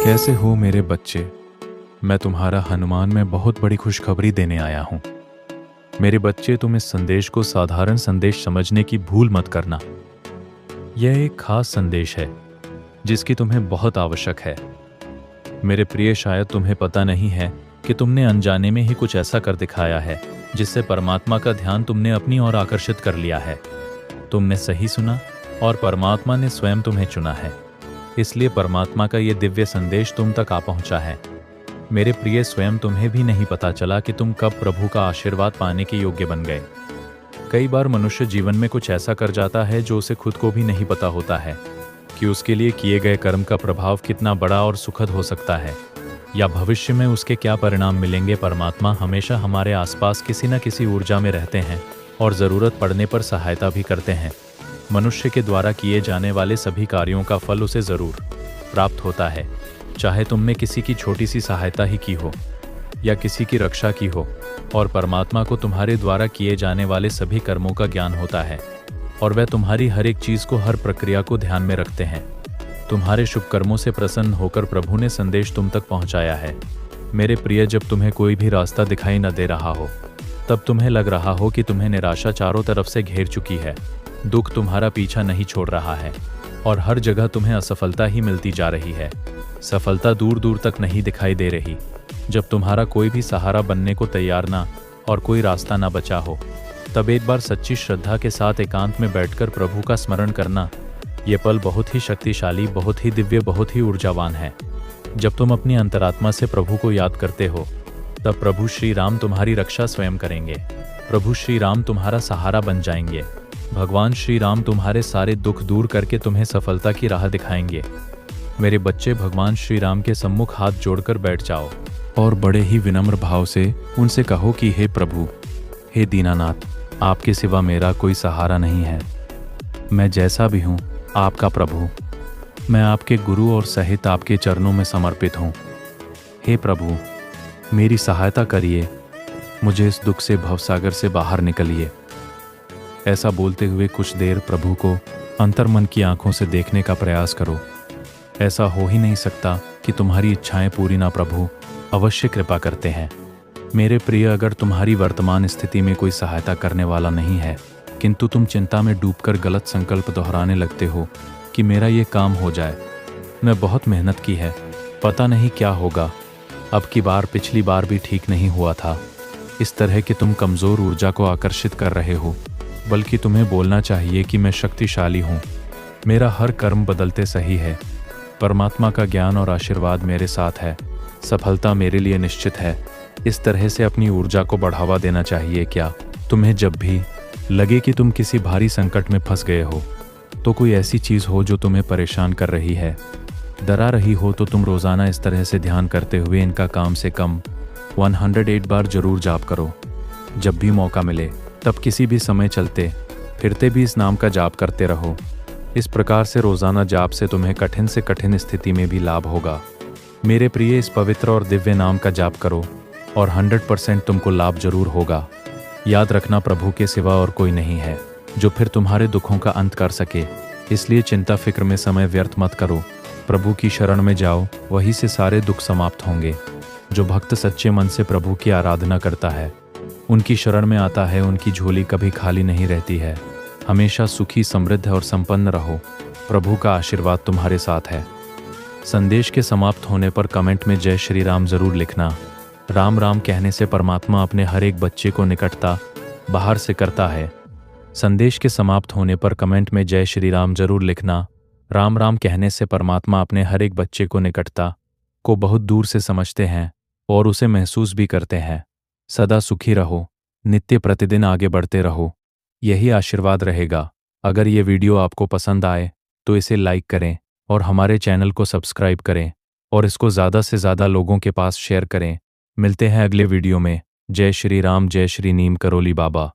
कैसे हो मेरे बच्चे। मैं तुम्हारा हनुमान में बहुत बड़ी खुशखबरी देने आया हूँ। मेरे बच्चे, तुम इस संदेश को साधारण संदेश समझने की भूल मत करना। यह एक खास संदेश है जिसकी तुम्हें बहुत आवश्यक है। मेरे प्रिय, शायद तुम्हें पता नहीं है कि तुमने अनजाने में ही कुछ ऐसा कर दिखाया है जिससे परमात्मा का ध्यान तुमने अपनी ओर आकर्षित कर लिया है। तुमने सही सुना और परमात्मा ने स्वयं तुम्हें चुना है, इसलिए परमात्मा का ये दिव्य संदेश तुम तक आ पहुंचा है। मेरे प्रिय, स्वयं तुम्हें भी नहीं पता चला कि तुम कब प्रभु का आशीर्वाद पाने के योग्य बन गए। कई बार मनुष्य जीवन में कुछ ऐसा कर जाता है जो उसे खुद को भी नहीं पता होता है कि उसके लिए किए गए कर्म का प्रभाव कितना बड़ा और सुखद हो सकता है, या भविष्य में उसके क्या परिणाम मिलेंगे। परमात्मा हमेशा हमारे आसपास किसी न किसी ऊर्जा में रहते हैं और ज़रूरत पड़ने पर सहायता भी करते हैं। मनुष्य के द्वारा किए जाने वाले सभी कार्यों का फल उसे ज़रूर प्राप्त होता है, चाहे तुमने किसी की छोटी सी सहायता ही की हो या किसी की रक्षा की हो। और परमात्मा को तुम्हारे द्वारा किए जाने वाले सभी कर्मों का ज्ञान होता है और वह तुम्हारी हर एक चीज़ को, हर प्रक्रिया को ध्यान में रखते हैं। तुम्हारे शुभ कर्मों से प्रसन्न होकर प्रभु ने संदेश तुम तक पहुंचाया है। मेरे प्रिय, जब तुम्हें कोई भी रास्ता दिखाई न दे रहा हो, तब तुम्हें लग रहा हो कि तुम्हें निराशा चारों तरफ से घेर चुकी है, दुख तुम्हारा पीछा नहीं छोड़ रहा है और हर जगह तुम्हें असफलता ही मिलती जा रही है, सफलता दूर दूर तक नहीं दिखाई दे रही, जब तुम्हारा कोई भी सहारा बनने को तैयार ना और कोई रास्ता ना बचा हो, तब एक बार सच्ची श्रद्धा के साथ एकांत में बैठकर प्रभु का स्मरण करना। ये पल बहुत ही शक्तिशाली, बहुत ही दिव्य, बहुत ही ऊर्जावान है। जब तुम अपनी अंतरात्मा से प्रभु को याद करते हो, तब प्रभु श्री राम तुम्हारी रक्षा स्वयं करेंगे। प्रभु श्री राम तुम्हारा सहारा बन जाएंगे। भगवान श्री राम तुम्हारे सारे दुख दूर करके तुम्हें सफलता की राह दिखाएंगे। मेरे बच्चे, भगवान श्री राम के सम्मुख हाथ जोड़कर बैठ जाओ और बड़े ही विनम्र भाव से उनसे कहो कि हे प्रभु, हे दीनानाथ, आपके सिवा मेरा कोई सहारा नहीं है। मैं जैसा भी हूँ आपका प्रभु, मैं आपके गुरु और सहित आपके चरणों में समर्पित हूँ। हे प्रभु, मेरी सहायता करिए, मुझे इस दुख से, भवसागर से बाहर निकलिए। ऐसा बोलते हुए कुछ देर प्रभु को अंतर्मन की आंखों से देखने का प्रयास करो। ऐसा हो ही नहीं सकता कि तुम्हारी इच्छाएं पूरी ना प्रभु अवश्य कृपा करते हैं। मेरे प्रिय, अगर तुम्हारी वर्तमान स्थिति में कोई सहायता करने वाला नहीं है, किंतु तुम चिंता में डूबकर गलत संकल्प दोहराने लगते हो कि मेरा ये काम हो जाए, मैं बहुत मेहनत की है, पता नहीं क्या होगा, अब की बार पिछली बार भी ठीक नहीं हुआ था, इस तरह कि तुम कमज़ोर ऊर्जा को आकर्षित कर रहे हो, बल्कि तुम्हें बोलना चाहिए कि मैं शक्तिशाली हूँ, मेरा हर कर्म बदलते सही है, परमात्मा का ज्ञान और आशीर्वाद मेरे साथ है, सफलता मेरे लिए निश्चित है। इस तरह से अपनी ऊर्जा को बढ़ावा देना चाहिए। क्या तुम्हें जब भी लगे कि तुम किसी भारी संकट में फंस गए हो, तो कोई ऐसी चीज़ हो जो तुम्हें परेशान कर रही है, डरा रही हो, तो तुम रोज़ाना इस तरह से ध्यान करते हुए इनका कम से कम 108 बार जरूर जाप करो। जब भी मौका मिले तब किसी भी समय चलते फिरते भी इस नाम का जाप करते रहो। इस प्रकार से रोज़ाना जाप से तुम्हें कठिन से कठिन स्थिति में भी लाभ होगा। मेरे प्रिय, इस पवित्र और दिव्य नाम का जाप करो और 100% तुमको लाभ जरूर होगा। याद रखना, प्रभु के सिवा और कोई नहीं है जो फिर तुम्हारे दुखों का अंत कर सके, इसलिए चिंता फिक्र में समय व्यर्थ मत करो। प्रभु की शरण में जाओ, वहीं से सारे दुख समाप्त होंगे। जो भक्त सच्चे मन से प्रभु की आराधना करता है, उनकी शरण में आता है, उनकी झोली कभी खाली नहीं रहती है। हमेशा सुखी, समृद्ध और संपन्न रहो। प्रभु का आशीर्वाद तुम्हारे साथ है। संदेश के समाप्त होने पर कमेंट में जय श्री राम जरूर लिखना। राम राम कहने से परमात्मा अपने हर एक बच्चे को निकटता बाहर से करता है। संदेश के समाप्त होने पर कमेंट में जय श्री राम जरूर लिखना। राम राम कहने से परमात्मा अपने हर एक बच्चे को निकटता को बहुत दूर से समझते हैं और उसे महसूस भी करते हैं। सदा सुखी रहो, नित्य प्रतिदिन आगे बढ़ते रहो, यही आशीर्वाद रहेगा। अगर ये वीडियो आपको पसंद आए तो इसे लाइक करें और हमारे चैनल को सब्सक्राइब करें और इसको ज़्यादा से ज़्यादा लोगों के पास शेयर करें। मिलते हैं अगले वीडियो में। जय श्री राम, जय श्री नीम करोली बाबा।